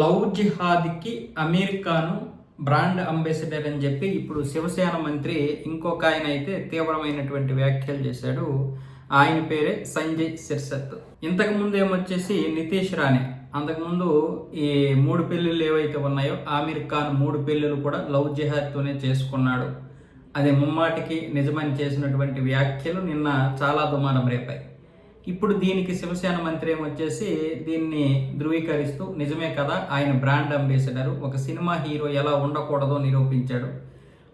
Love జిహాద్కి Aamir Khan brand ambassador అని చెప్పి ఇప్పుడు శివసేన మంత్రి ఇంకొక ఆయన అయితే తీవ్రమైనటువంటి వ్యాఖ్యలు చేశాడు. ఆయన పేరే సంజయ్ సిర్సత్. ఇంతకుముందు ఏమొచ్చేసి నితీష్ రాణే. అంతకుముందు ఈ 3 పెళ్ళిళ్ళు ఏవైతే ఉన్నాయో అమీర్ ఖాన్ 3 పెళ్ళిళ్ళు కూడా లవ్ జిహాద్తోనే చేసుకున్నాడు. అది ముమ్మాటికి నిజమని చేసినటువంటి వ్యాఖ్యలు నిన్న చాలా దుమారం రేపాయి. ఇప్పుడు దీనికి శివసేన మంత్రి ఏమొచ్చేసి దీన్ని ధృవీకరిస్తూ నిజమే కదా, ఆయన బ్రాండ్ అంబాసిడర్, ఒక సినిమా హీరో ఎలా ఉండకూడదో నిరూపించాడు.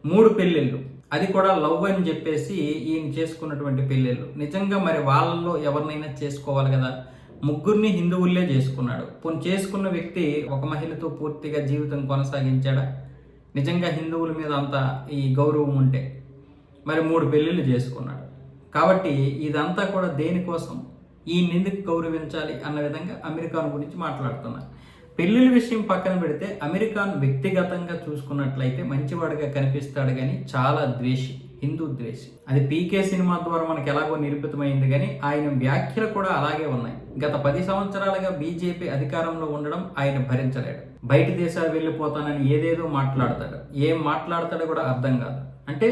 3 పెళ్ళిళ్ళు, అది కూడా లవ్ అని చెప్పేసి ఈయన చేసుకున్నటువంటి పెళ్ళిళ్ళు. నిజంగా మరి వాళ్ళల్లో ఎవరినైనా చేసుకోవాలి కదా. 3 హిందువులే చేసుకున్నాడు. పోనీ చేసుకున్న వ్యక్తి ఒక మహిళతో పూర్తిగా జీవితం కొనసాగించాడా? నిజంగా హిందువుల మీద అంత ఈ గౌరవం ఉంటే మరి 3 పెళ్ళిళ్ళు చేసుకున్నాడు. కాబట్టి ఇదంతా కూడా దేనికోసం, ఈయన ఎందుకు గౌరవించాలి అన్న విధంగా అమీర్ ఖాన్ గురించి మాట్లాడుతున్నారు. పెళ్ళిళ్ళ విషయం పక్కన పెడితే అమీర్ ఖాన్ వ్యక్తిగతంగా చూసుకున్నట్లయితే మంచివాడిగా కనిపిస్తాడు, కానీ చాలా ద్వేషి, హిందూ ద్వేషి. అది పీకే సినిమా ద్వారా మనకు ఎలాగో నిరూపితమైంది. కానీ ఆయన వ్యాఖ్యలు కూడా అలాగే ఉన్నాయి. గత 10 సంవత్సరాలుగా బీజేపీ అధికారంలో ఉండడం ఆయన భరించలేడు. బయట దేశాలు వెళ్ళిపోతానని ఏదేదో మాట్లాడతాడు. ఏం మాట్లాడతాడో కూడా అర్థం కాదు. అంటే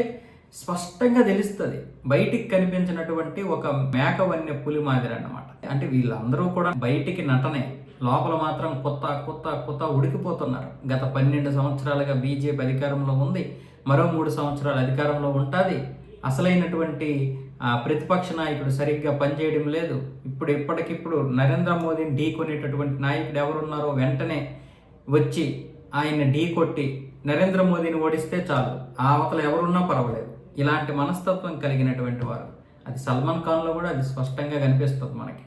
స్పష్టంగా తెలుస్తుంది బయటికి కనిపించినటువంటి ఒక మేకవన్య పులి మాదిరి అన్నమాట. అంటే వీళ్ళందరూ కూడా బయటికి నటనే, లోపల మాత్రం కొత్త కొత్త కొత్త ఉడికిపోతున్నారు. గత 12 సంవత్సరాలుగా బీజేపీ అధికారంలో ఉంది, మరో 3 సంవత్సరాలు అధికారంలో ఉంటుంది. అసలైనటువంటి ప్రతిపక్ష నాయకుడు సరిగ్గా పనిచేయడం లేదు. ఇప్పటికిప్పుడు నరేంద్ర మోదీని ఢీకొనేటటువంటి నాయకుడు ఎవరున్నారో వెంటనే వచ్చి ఆయన ఢీకొట్టి నరేంద్ర మోదీని ఓడిస్తే చాలు, ఆ అవతల ఎవరున్నా పర్వాలేదు. ఇలాంటి మనస్తత్వం కలిగినటువంటి వారు, అది సల్మాన్ ఖాన్లో కూడా అది స్పష్టంగా కనిపిస్తుంది మనకి.